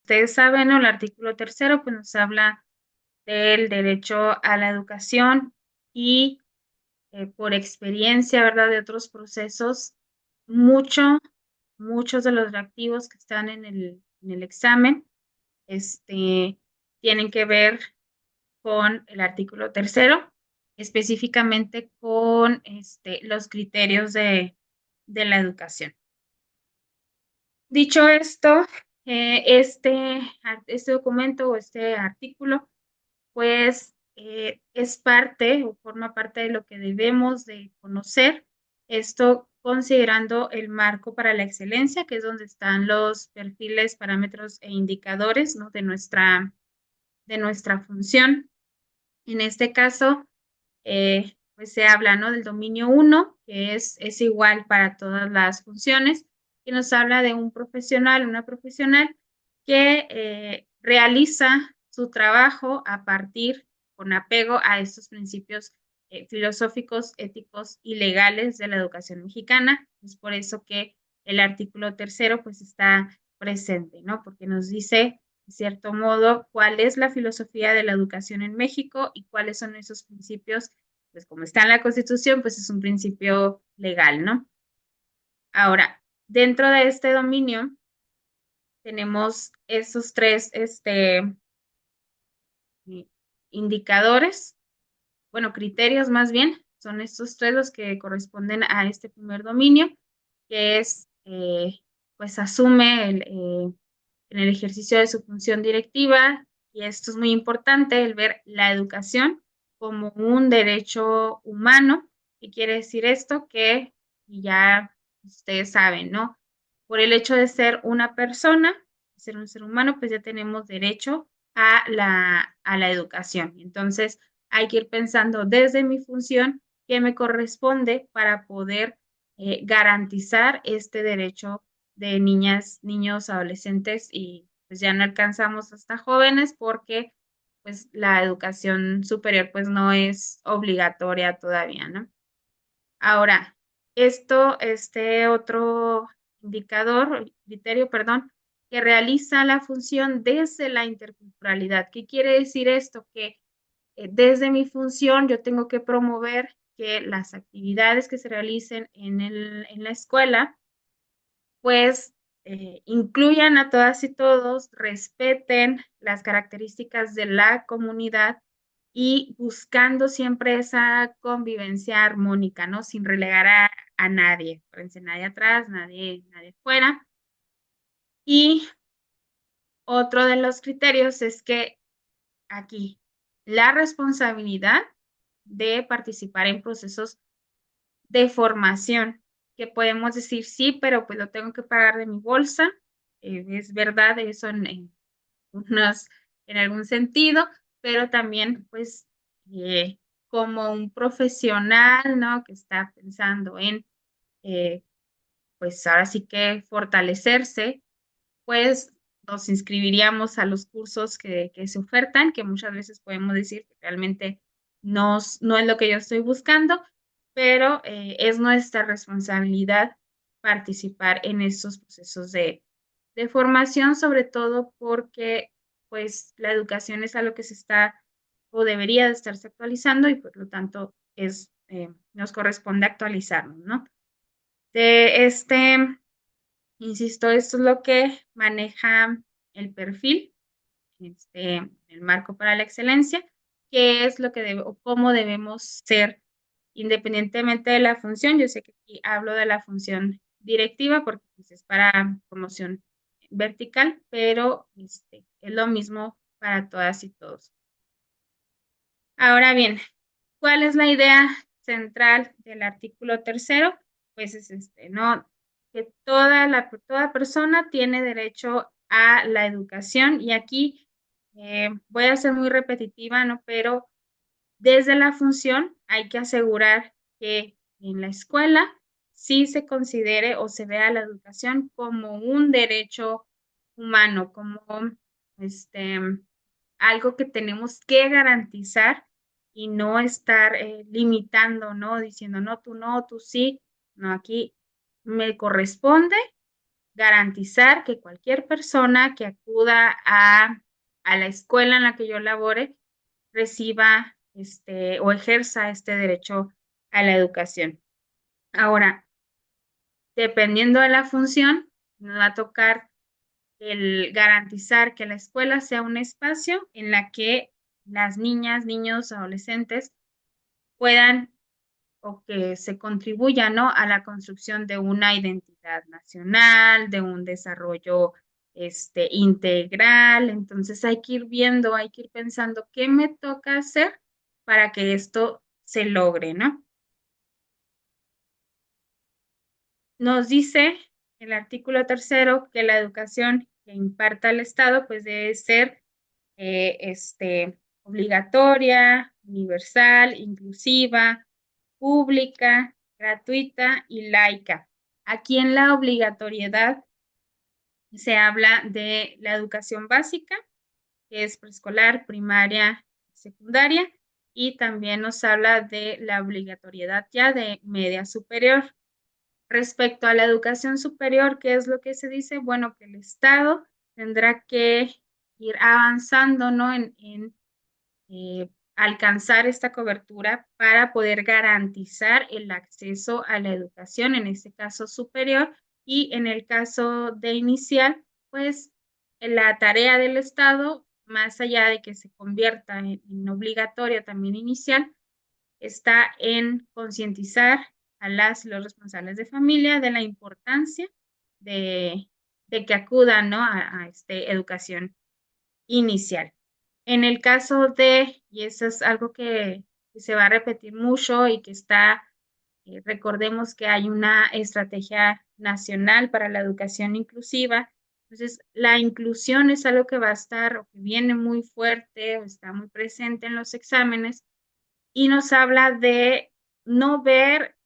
ustedes saben, ¿no? El artículo tercero pues nos habla del derecho a la educación y por experiencia, ¿verdad? De otros procesos, muchos de los reactivos que están en el examen, tienen que ver con el artículo tercero, específicamente con los criterios de la educación. Dicho esto, este documento o este artículo, pues es parte o forma parte de lo que debemos de conocer, esto considerando el marco para la excelencia, que es donde están los perfiles, parámetros e indicadores, ¿no? de nuestra función. En este caso, pues se habla, ¿no? del dominio 1, que es igual para todas las funciones, que nos habla de un profesional, una profesional que realiza su trabajo a partir, con apego a estos principios filosóficos, éticos y legales de la educación mexicana. Es por eso que el artículo tercero pues está presente, ¿no? Porque nos dice de cierto modo, cuál es la filosofía de la educación en México y cuáles son esos principios, pues como está en la Constitución, pues es un principio legal, ¿no? Ahora, dentro de este dominio tenemos esos tres indicadores, bueno, criterios más bien, son estos tres los que corresponden a este primer dominio, que es, pues asume en el ejercicio de su función directiva, y esto es muy importante, el ver la educación como un derecho humano. ¿Qué quiere decir esto? Que ya ustedes saben, ¿no? Por el hecho de ser una persona, ser un ser humano, pues ya tenemos derecho a la educación. Entonces, hay que ir pensando desde mi función qué me corresponde para poder garantizar este derecho de niñas, niños, adolescentes y pues ya no alcanzamos hasta jóvenes porque pues la educación superior pues no es obligatoria todavía, ¿no? Ahora, este otro indicador, criterio, perdón, que realiza la función desde la interculturalidad. ¿Qué quiere decir esto? Que desde mi función yo tengo que promover que las actividades que se realicen en la escuela pues incluyan a todas y todos, respeten las características de la comunidad y buscando siempre esa convivencia armónica, ¿no? Sin relegar a nadie, fíjense, nadie atrás, nadie fuera. Y otro de los criterios es que aquí la responsabilidad de participar en procesos de formación, que podemos decir sí, pero pues lo tengo que pagar de mi bolsa. Es verdad eso en algún sentido, pero también pues como un profesional, ¿no? Que está pensando en, eh, pues ahora sí que fortalecerse, pues nos inscribiríamos a los cursos que se ofertan, que muchas veces podemos decir que realmente no es lo que yo estoy buscando, pero es nuestra responsabilidad participar en estos procesos de formación, sobre todo porque pues la educación es algo que se está o debería de estarse actualizando y por lo tanto nos corresponde actualizarnos, ¿no? De insisto, esto es lo que maneja el perfil, el marco para la excelencia, qué es lo que o cómo debemos ser independientemente de la función. Yo sé que aquí hablo de la función directiva porque pues, es para promoción vertical, pero es lo mismo para todas y todos. Ahora bien, ¿cuál es la idea central del artículo tercero? Pues es ¿no? Que toda persona tiene derecho a la educación y aquí voy a ser muy repetitiva, ¿no? Pero desde la función hay que asegurar que en la escuela sí se considere o se vea la educación como un derecho humano, como este, algo que tenemos que garantizar y no estar limitando, ¿no? Diciendo, no, tú sí, no, aquí me corresponde garantizar que cualquier persona que acuda a la escuela en la que yo labore reciba o ejerza este derecho a la educación. Ahora, dependiendo de la función, nos va a tocar el garantizar que la escuela sea un espacio en la que las niñas, niños, adolescentes puedan o que se contribuya, ¿no?, a la construcción de una identidad nacional, de un desarrollo integral. Entonces hay que ir viendo, hay que ir pensando qué me toca hacer para que esto se logre, ¿no? Nos dice el artículo 3 que la educación que imparta el Estado pues debe ser obligatoria, universal, inclusiva, pública, gratuita y laica. Aquí en la obligatoriedad se habla de la educación básica, que es preescolar, primaria, secundaria, y también nos habla de la obligatoriedad ya de media superior. Respecto a la educación superior, ¿qué es lo que se dice? Bueno, que el Estado tendrá que ir avanzando, ¿no?, en alcanzar esta cobertura para poder garantizar el acceso a la educación, en este caso superior, y en el caso de inicial, pues la tarea del Estado, más allá de que se convierta en obligatoria también inicial, está en concientizar a las y los responsables de familia de la importancia de, de que acudan, ¿no?, a educación inicial. En el caso de, y eso es algo que se va a repetir mucho y que está, recordemos que hay una estrategia nacional para la educación inclusiva. Entonces, la inclusión es algo que va a estar o que viene muy fuerte o está muy presente en los exámenes y nos habla de no ver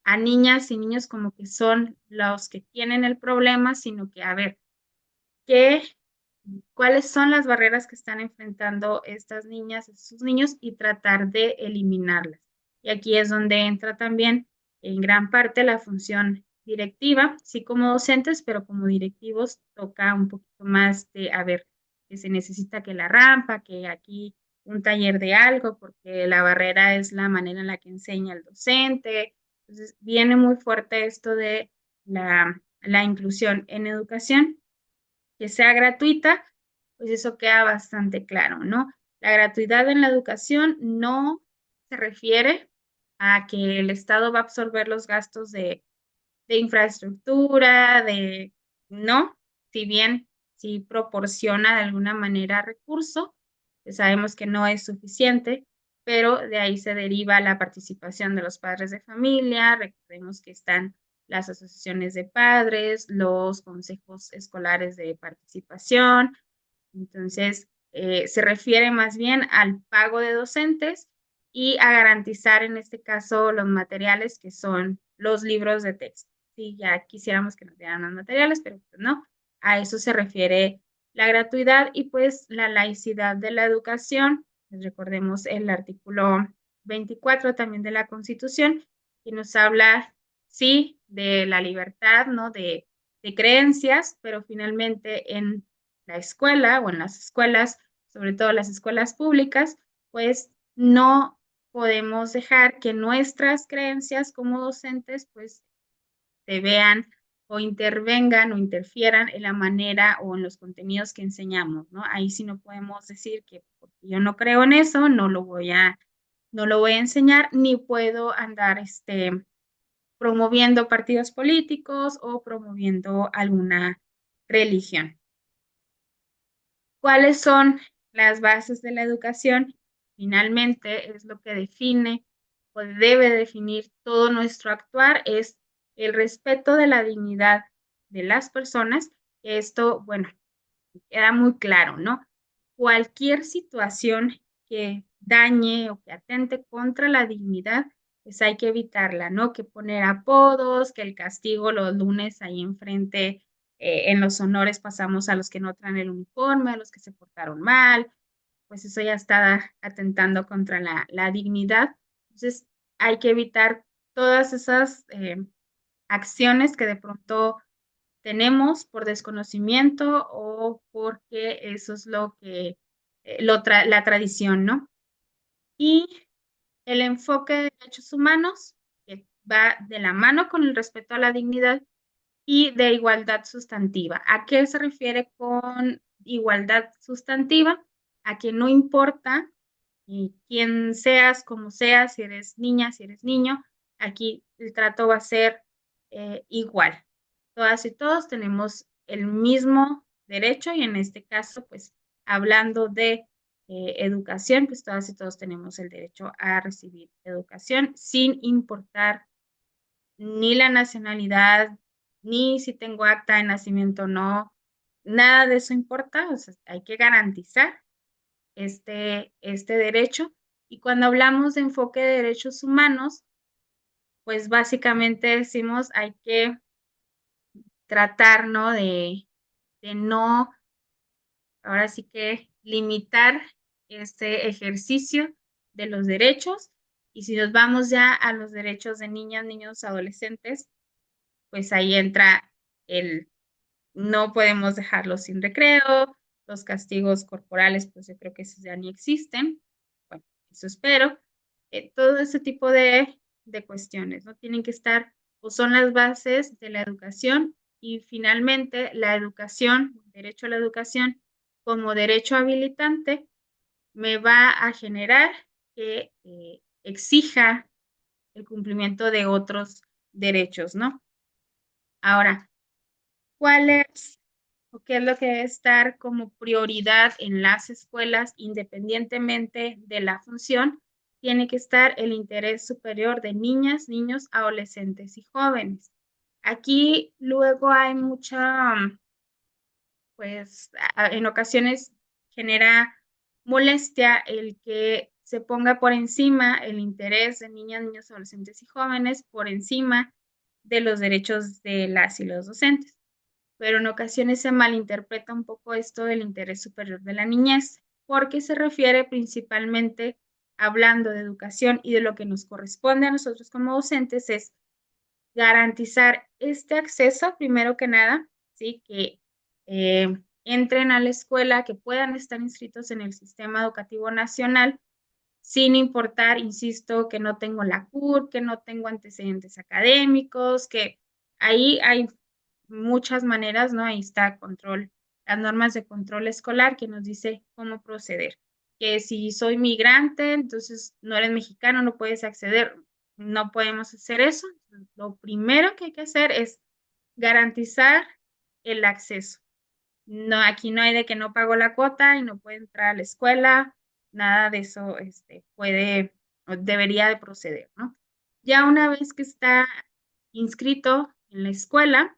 a niñas y niños como que son los que tienen el problema, sino que, a ver, ¿qué cuáles son las barreras que están enfrentando estas niñas, estos niños y tratar de eliminarlas? Y aquí es donde entra también en gran parte la función directiva, sí como docentes, pero como directivos toca un poquito más de, a ver, que se necesita que la rampa, que aquí un taller de algo, porque la barrera es la manera en la que enseña el docente. Entonces, viene muy fuerte esto de la inclusión en educación que sea gratuita, pues eso queda bastante claro, ¿no? La gratuidad en la educación no se refiere a que el Estado va a absorber los gastos de infraestructura, no, si bien sí proporciona de alguna manera recurso, pues sabemos que no es suficiente, pero de ahí se deriva la participación de los padres de familia, recordemos que están las asociaciones de padres, los consejos escolares de participación. Entonces, se refiere más bien al pago de docentes y a garantizar en este caso los materiales que son los libros de texto. Sí, ya quisiéramos que nos dieran más materiales, pero pues no, a eso se refiere la gratuidad y pues la laicidad de la educación. Pues recordemos el artículo 24 también de la Constitución, que nos habla, sí, de la libertad, ¿no?, de creencias, pero finalmente en la escuela o en las escuelas, sobre todo las escuelas públicas, pues no podemos dejar que nuestras creencias como docentes pues se vean o intervengan o interfieran en la manera o en los contenidos que enseñamos, ¿no? Ahí sí no podemos decir que porque yo no creo en eso, no lo voy a enseñar, ni puedo andar promoviendo partidos políticos o promoviendo alguna religión. ¿Cuáles son las bases de la educación? Finalmente, es lo que define o debe definir todo nuestro actuar, es el respeto de la dignidad de las personas. Esto, bueno, queda muy claro, ¿no? Cualquier situación que dañe o que atente contra la dignidad, pues hay que evitarla, ¿no? Que poner apodos, que el castigo los lunes ahí enfrente, en los honores pasamos a los que no traen el uniforme, a los que se portaron mal, pues eso ya está atentando contra la dignidad. Entonces, hay que evitar todas esas acciones que de pronto tenemos por desconocimiento o porque eso es lo que, la tradición, ¿no? Y el enfoque de derechos humanos, que va de la mano con el respeto a la dignidad y de igualdad sustantiva. ¿A qué se refiere con igualdad sustantiva? A que no importa quién seas, cómo seas, si eres niña, si eres niño, aquí el trato va a ser igual. Todas y todos tenemos el mismo derecho y en este caso, pues hablando de educación, pues todas y todos tenemos el derecho a recibir educación sin importar ni la nacionalidad, ni si tengo acta de nacimiento o no, nada de eso importa, o sea, hay que garantizar este derecho. Y cuando hablamos de enfoque de derechos humanos, pues básicamente decimos hay que tratar, ¿no? De no, ahora sí que limitar este ejercicio de los derechos. Y si nos vamos ya a los derechos de niñas, niños, adolescentes, pues ahí entra el no podemos dejarlos sin recreo, los castigos corporales, pues yo creo que esos ya ni existen. Bueno, eso espero. Todo ese tipo de cuestiones, ¿no? Tienen que estar o son las bases de la educación y finalmente la educación, derecho a la educación como derecho habilitante, me va a generar que exija el cumplimiento de otros derechos, ¿no? Ahora, ¿cuál es o qué es lo que debe estar como prioridad en las escuelas independientemente de la función? Tiene que estar el interés superior de niñas, niños, adolescentes y jóvenes. Aquí luego hay mucha, pues en ocasiones genera molestia el que se ponga por encima el interés de niñas, niños, adolescentes y jóvenes por encima de los derechos de las y los docentes, pero en ocasiones se malinterpreta un poco esto del interés superior de la niñez, porque se refiere principalmente, hablando de educación y de lo que nos corresponde a nosotros como docentes, es garantizar este acceso, primero que nada, ¿sí? Que entren a la escuela, que puedan estar inscritos en el sistema educativo nacional, sin importar, insisto, que no tengo la CUR, que no tengo antecedentes académicos, que ahí hay muchas maneras, ¿no? Ahí está control, las normas de control escolar que nos dice cómo proceder. Que si soy migrante, entonces no eres mexicano, no puedes acceder, no podemos hacer eso. Lo primero que hay que hacer es garantizar el acceso. No, aquí no hay de que no pago la cuota y no puede entrar a la escuela, nada de eso puede o debería de proceder, ¿no? Ya una vez que está inscrito en la escuela,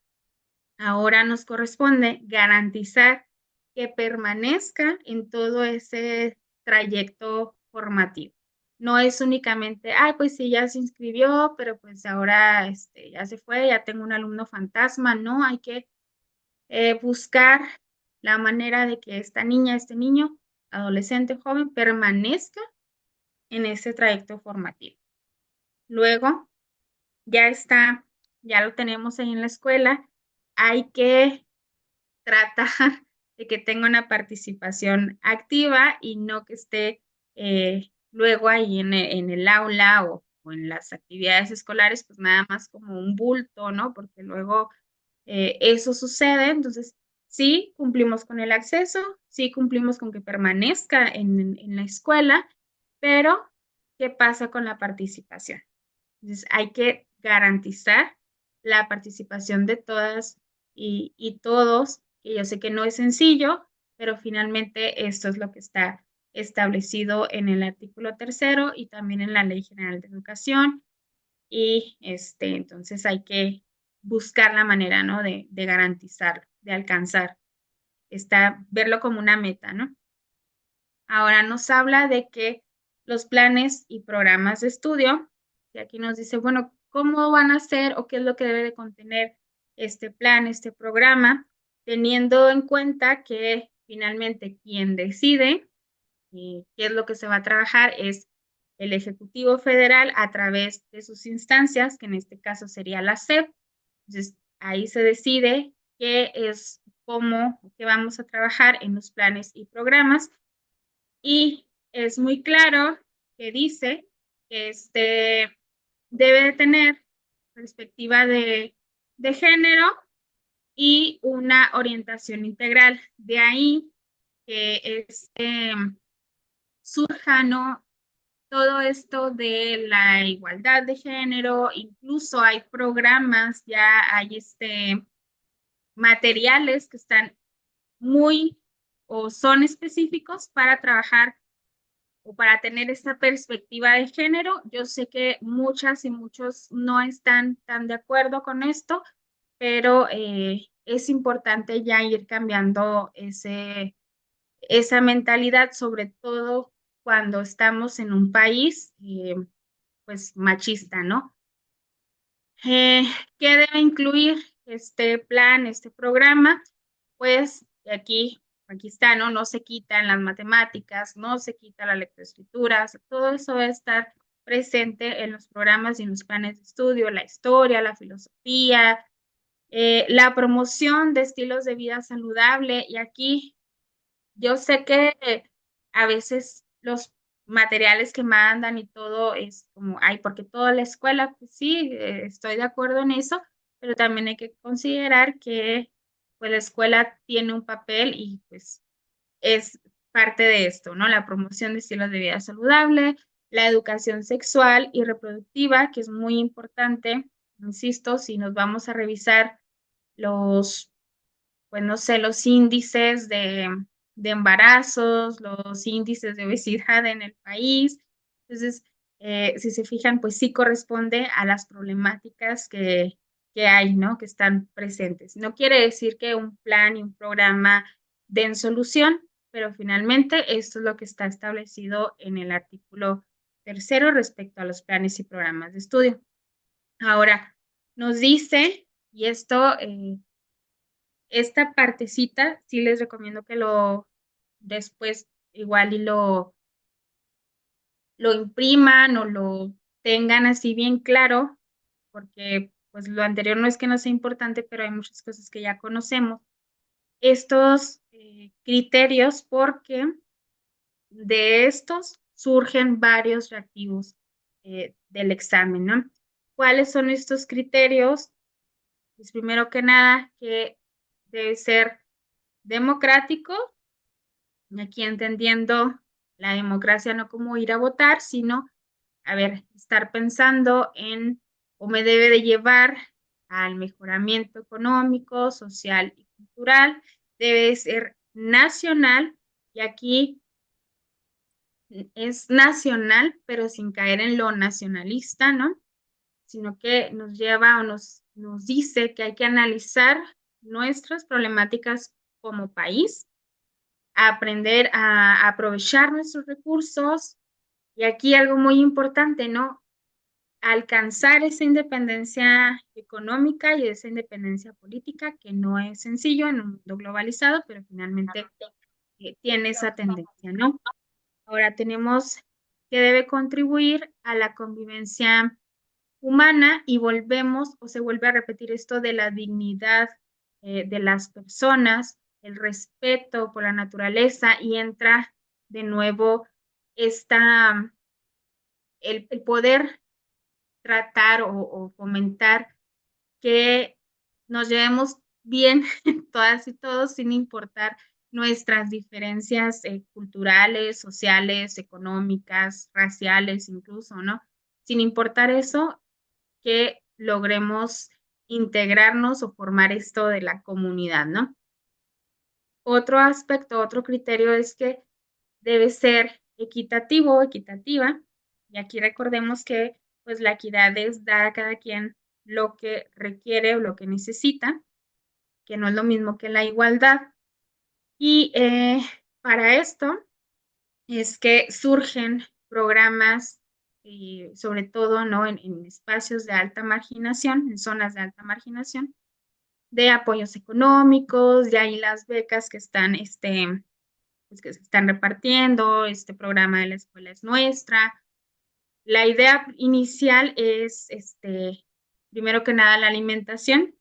ahora nos corresponde garantizar que permanezca en todo ese trayecto formativo. No es únicamente, ay, pues sí, ya se inscribió, pero pues ahora ya se fue, ya tengo un alumno fantasma. No, hay que buscar la manera de que esta niña, este niño, adolescente, joven, permanezca en ese trayecto formativo. Luego, ya está, ya lo tenemos ahí en la escuela, hay que tratar de que tenga una participación activa y no que esté luego ahí en el aula o en las actividades escolares, pues nada más como un bulto, ¿no? Porque luego eso sucede, entonces sí cumplimos con el acceso, sí cumplimos con que permanezca en la escuela, pero ¿qué pasa con la participación? Entonces hay que garantizar la participación de todas y todos, y yo sé que no es sencillo, pero finalmente esto es lo que está establecido en el artículo tercero y también en la Ley General de Educación y entonces hay que buscar la manera, ¿no? De garantizarlo, de alcanzar, verlo como una meta, ¿no? Ahora nos habla de que los planes y programas de estudio, y aquí nos dice, bueno, ¿cómo van a ser o qué es lo que debe de contener este plan, este programa, teniendo en cuenta que finalmente quien decide y qué es lo que se va a trabajar es el Ejecutivo Federal a través de sus instancias, que en este caso sería la SEP, Entonces, ahí se decide qué es, cómo, qué vamos a trabajar en los planes y programas. Y es muy claro que dice que debe de tener perspectiva de género y una orientación integral. De ahí que surja, ¿no? Todo esto de la igualdad de género, incluso hay programas, ya hay materiales que están muy o son específicos para trabajar o para tener esta perspectiva de género. Yo sé que muchas y muchos no están tan de acuerdo con esto, pero es importante ya ir cambiando esa mentalidad, sobre todo cuando estamos en un país pues machista, ¿no? Eh, ¿Qué debe incluir este plan, este programa? Pues aquí está, ¿no? No se quitan las matemáticas, no se quita la lectoescritura, todo eso va a estar presente en los programas y en los planes de estudio, la historia, la filosofía, la promoción de estilos de vida saludable. Y aquí yo sé que a veces los materiales que mandan y todo es como, ay, porque toda la escuela, pues sí, estoy de acuerdo en eso, pero también hay que considerar que pues la escuela tiene un papel y pues es parte de esto, ¿no? La promoción de estilos de vida saludable, la educación sexual y reproductiva, que es muy importante, insisto, si nos vamos a revisar los pues no sé, los índices de embarazos, los índices de obesidad en el país. Entonces, si se fijan, pues sí corresponde a las problemáticas que hay, ¿no? Que están presentes. No quiere decir que un plan y un programa den solución, pero finalmente esto es lo que está establecido en el artículo tercero respecto a los planes y programas de estudio. Ahora, nos dice, y esto esta partecita sí les recomiendo que lo después igual y lo impriman o lo tengan así bien claro, porque pues lo anterior no es que no sea importante, pero hay muchas cosas que ya conocemos. Estos criterios, porque de estos surgen varios reactivos del examen, ¿no? ¿Cuáles son estos criterios? Pues primero que nada, que debe ser democrático, aquí entendiendo la democracia no como ir a votar, sino, a ver, estar pensando en o me debe de llevar al mejoramiento económico, social y cultural, debe ser nacional, y aquí es nacional, pero sin caer en lo nacionalista, ¿no? Sino que nos lleva o nos dice que hay que analizar nuestras problemáticas como país, a aprender a aprovechar nuestros recursos. Y aquí algo muy importante, ¿no? Alcanzar esa independencia económica y esa independencia política, que no es sencillo en un mundo globalizado, pero finalmente tiene esa tendencia, ¿no? Ahora tenemos que debe contribuir a la convivencia humana y volvemos o se vuelve a repetir esto de la dignidad de las personas, el respeto por la naturaleza y entra de nuevo esta, el poder tratar o fomentar que nos llevemos bien todas y todos sin importar nuestras diferencias culturales, sociales, económicas, raciales incluso, ¿no? Sin importar eso, que logremos integrarnos o formar esto de la comunidad, ¿no? Otro aspecto, otro criterio es que debe ser equitativo, equitativa, y aquí recordemos que pues la equidad es dar a cada quien lo que requiere o lo que necesita, que no es lo mismo que la igualdad. Y para esto es que surgen programas, sobre todo ¿no? en espacios de alta marginación, en zonas de alta marginación, de apoyos económicos, de ahí las becas que están, pues que se están repartiendo, este programa de la escuela es nuestra. La idea inicial es primero que nada la alimentación,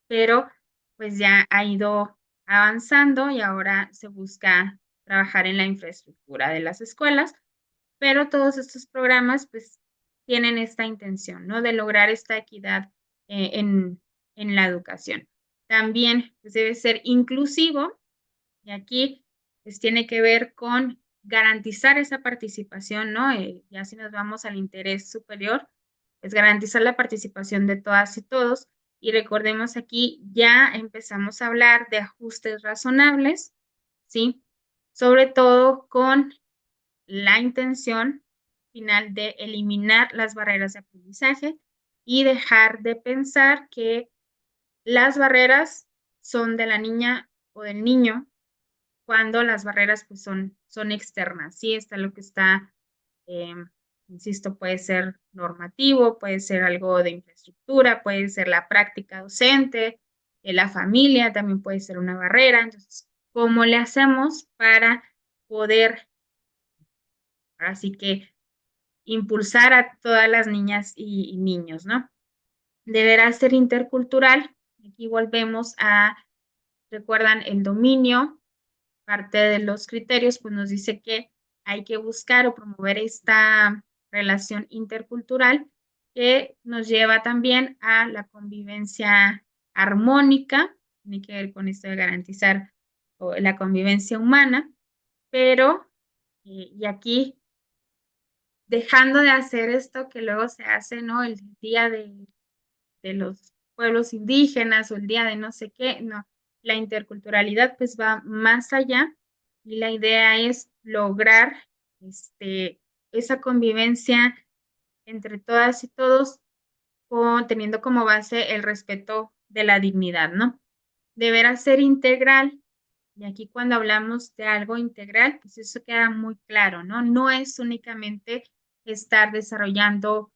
pero pues ya ha ido avanzando y ahora se busca trabajar en la infraestructura de las escuelas, pero todos estos programas pues tienen esta intención, ¿no? De lograr esta equidad en la educación. También pues, debe ser inclusivo y aquí pues tiene que ver con garantizar esa participación, ¿no? Ya si nos vamos al interés superior, es garantizar la participación de todas y todos. Y recordemos aquí, ya empezamos a hablar de ajustes razonables, ¿sí? Sobre todo con la intención final de eliminar las barreras de aprendizaje y dejar de pensar que las barreras son de la niña o del niño cuando las barreras pues son externas, ¿sí? Está lo que está, insisto, puede ser normativo, puede ser algo de infraestructura, puede ser la práctica docente, la familia también puede ser una barrera. Entonces, ¿cómo le hacemos para poder, así que, impulsar a todas las niñas y niños, ¿no? Deberá ser intercultural. Aquí volvemos a, recuerdan, el dominio. Parte de los criterios, pues nos dice que hay que buscar o promover esta relación intercultural que nos lleva también a la convivencia armónica, tiene que ver con esto de garantizar la convivencia humana, pero, y aquí, dejando de hacer esto que luego se hace, ¿no? El día de los pueblos indígenas o el día de no sé qué, no, la interculturalidad pues va más allá y la idea es lograr esa convivencia entre todas y todos teniendo como base el respeto de la dignidad, ¿no? Deberá ser integral y aquí cuando hablamos de algo integral, pues eso queda muy claro, ¿no? No es únicamente estar desarrollando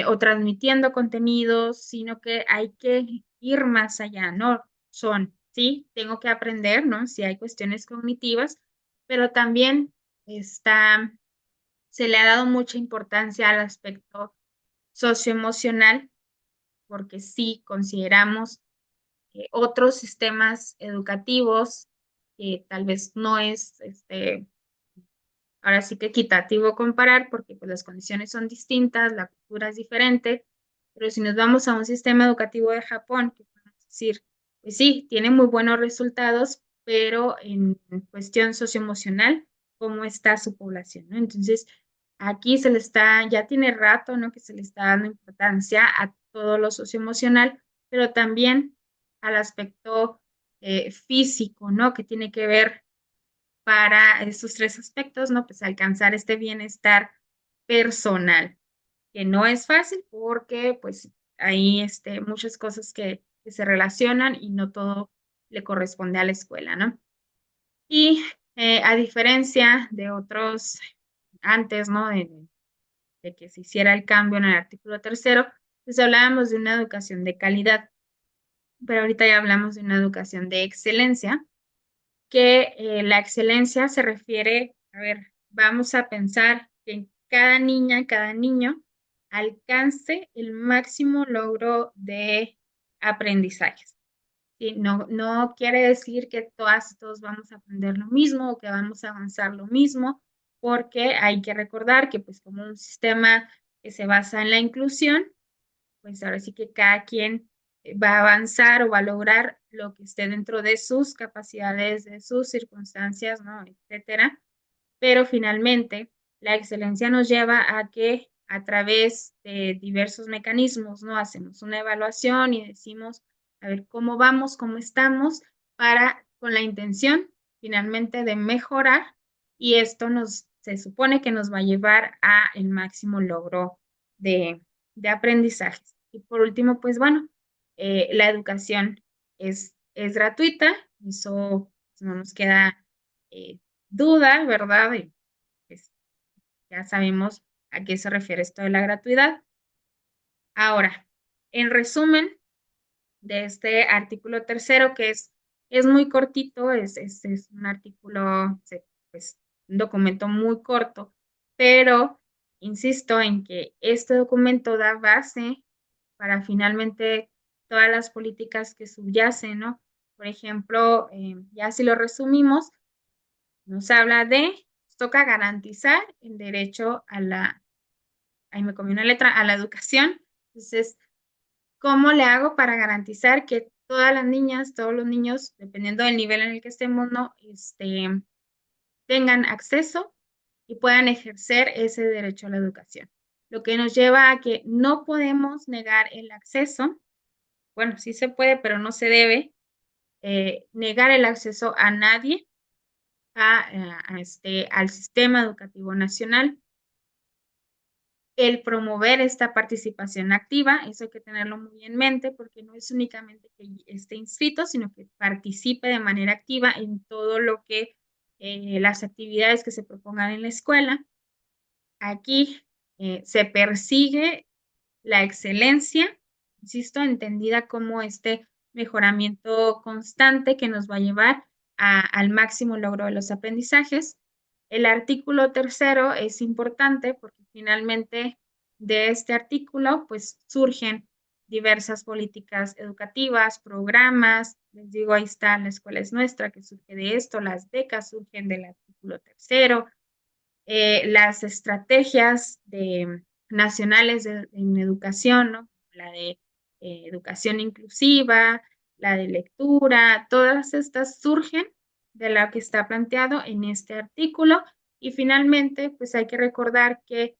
o transmitiendo contenidos, sino que hay que ir más allá, ¿no? Sí, tengo que aprender, ¿no? Si hay cuestiones cognitivas, pero también se le ha dado mucha importancia al aspecto socioemocional, porque sí consideramos otros sistemas educativos que tal vez no es, ahora sí que equitativo comparar porque pues, las condiciones son distintas, la cultura es diferente, pero si nos vamos a un sistema educativo de Japón, que podemos decir, pues sí, tiene muy buenos resultados, pero en cuestión socioemocional, ¿cómo está su población? ¿No? Entonces, aquí se le está, ya tiene rato, ¿no? Que se le está dando importancia a todo lo socioemocional, pero también al aspecto físico, ¿no? Que tiene que ver para estos tres aspectos, ¿no? Pues alcanzar este bienestar personal, que no es fácil porque pues hay muchas cosas que se relacionan y no todo le corresponde a la escuela, ¿no? Y a diferencia de otros antes, ¿no? De que se hiciera el cambio en el artículo tercero, pues hablábamos de una educación de calidad, pero ahorita ya hablamos de una educación de excelencia, que la excelencia se refiere, a ver, vamos a pensar que cada niña, cada niño alcance el máximo logro de aprendizajes. ¿Sí? No, no quiere decir que todas y todos vamos a aprender lo mismo o que vamos a avanzar lo mismo, porque hay que recordar que pues como un sistema que se basa en la inclusión, pues ahora sí que cada quien va a avanzar o va a lograr lo que esté dentro de sus capacidades, de sus circunstancias, ¿no? Etcétera. Pero finalmente, la excelencia nos lleva a que a través de diversos mecanismos, ¿no? Hacemos una evaluación y decimos, a ver, cómo vamos, cómo estamos, con la intención finalmente de mejorar y esto se supone que nos va a llevar a el máximo logro de, de aprendizajes. Y por último, pues bueno, la educación es gratuita, eso pues, no nos queda duda, ¿verdad? Y, pues, ya sabemos a qué se refiere esto de la gratuidad. Ahora, en resumen de este artículo tercero, que es muy cortito, es un artículo, pues, un documento muy corto, pero insisto en que este documento da base para finalmente todas las políticas que subyacen, ¿no? Por ejemplo, ya si lo resumimos, nos habla de, toca garantizar el derecho a la, ahí me comí una letra, a la educación. Entonces, ¿cómo le hago para garantizar que todas las niñas, todos los niños, dependiendo del nivel en el que estemos, ¿no? Tengan acceso y puedan ejercer ese derecho a la educación? Lo que nos lleva a que no podemos negar el acceso. Bueno, sí se puede, pero no se debe negar el acceso a nadie al sistema educativo nacional. El promover esta participación activa, eso hay que tenerlo muy en mente, porque no es únicamente que esté inscrito, sino que participe de manera activa en todo lo que las actividades que se propongan en la escuela. Aquí se persigue la excelencia, insisto, entendida como este mejoramiento constante que nos va a llevar al máximo logro de los aprendizajes. El artículo tercero es importante porque finalmente de este artículo pues surgen diversas políticas educativas, programas, les digo, ahí está, la escuela es nuestra, que surge de esto, las becas surgen del artículo tercero, las estrategias nacionales en educación, ¿no? La de educación inclusiva, la de lectura, todas estas surgen de lo que está planteado en este artículo. Y finalmente, pues hay que recordar que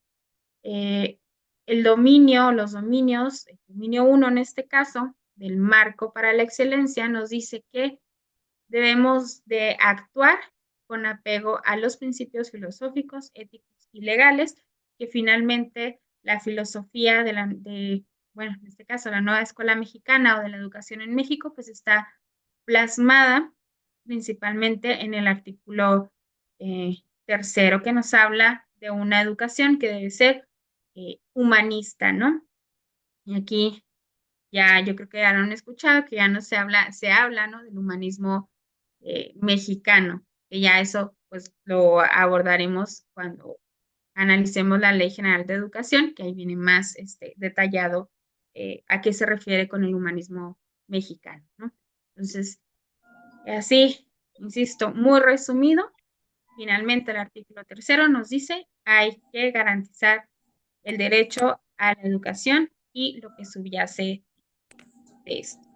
el dominio, los dominios, el dominio 1 en este caso, del marco para la excelencia, nos dice que debemos de actuar con apego a los principios filosóficos, éticos y legales, que finalmente la filosofía bueno, en este caso, la nueva escuela mexicana o de la educación en México, pues está plasmada principalmente en el artículo tercero, que nos habla de una educación que debe ser humanista, ¿no? Y aquí ya yo creo que ya lo han escuchado, que ya no se habla, ¿no? Del humanismo mexicano, que ya eso pues lo abordaremos cuando analicemos la Ley General de Educación, que ahí viene más detallado a qué se refiere con el humanismo mexicano, ¿no? Entonces, así, insisto, muy resumido, finalmente el artículo tercero nos dice hay que garantizar el derecho a la educación y lo que subyace de esto.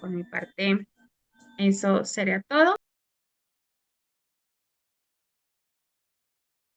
Por mi parte, eso sería todo.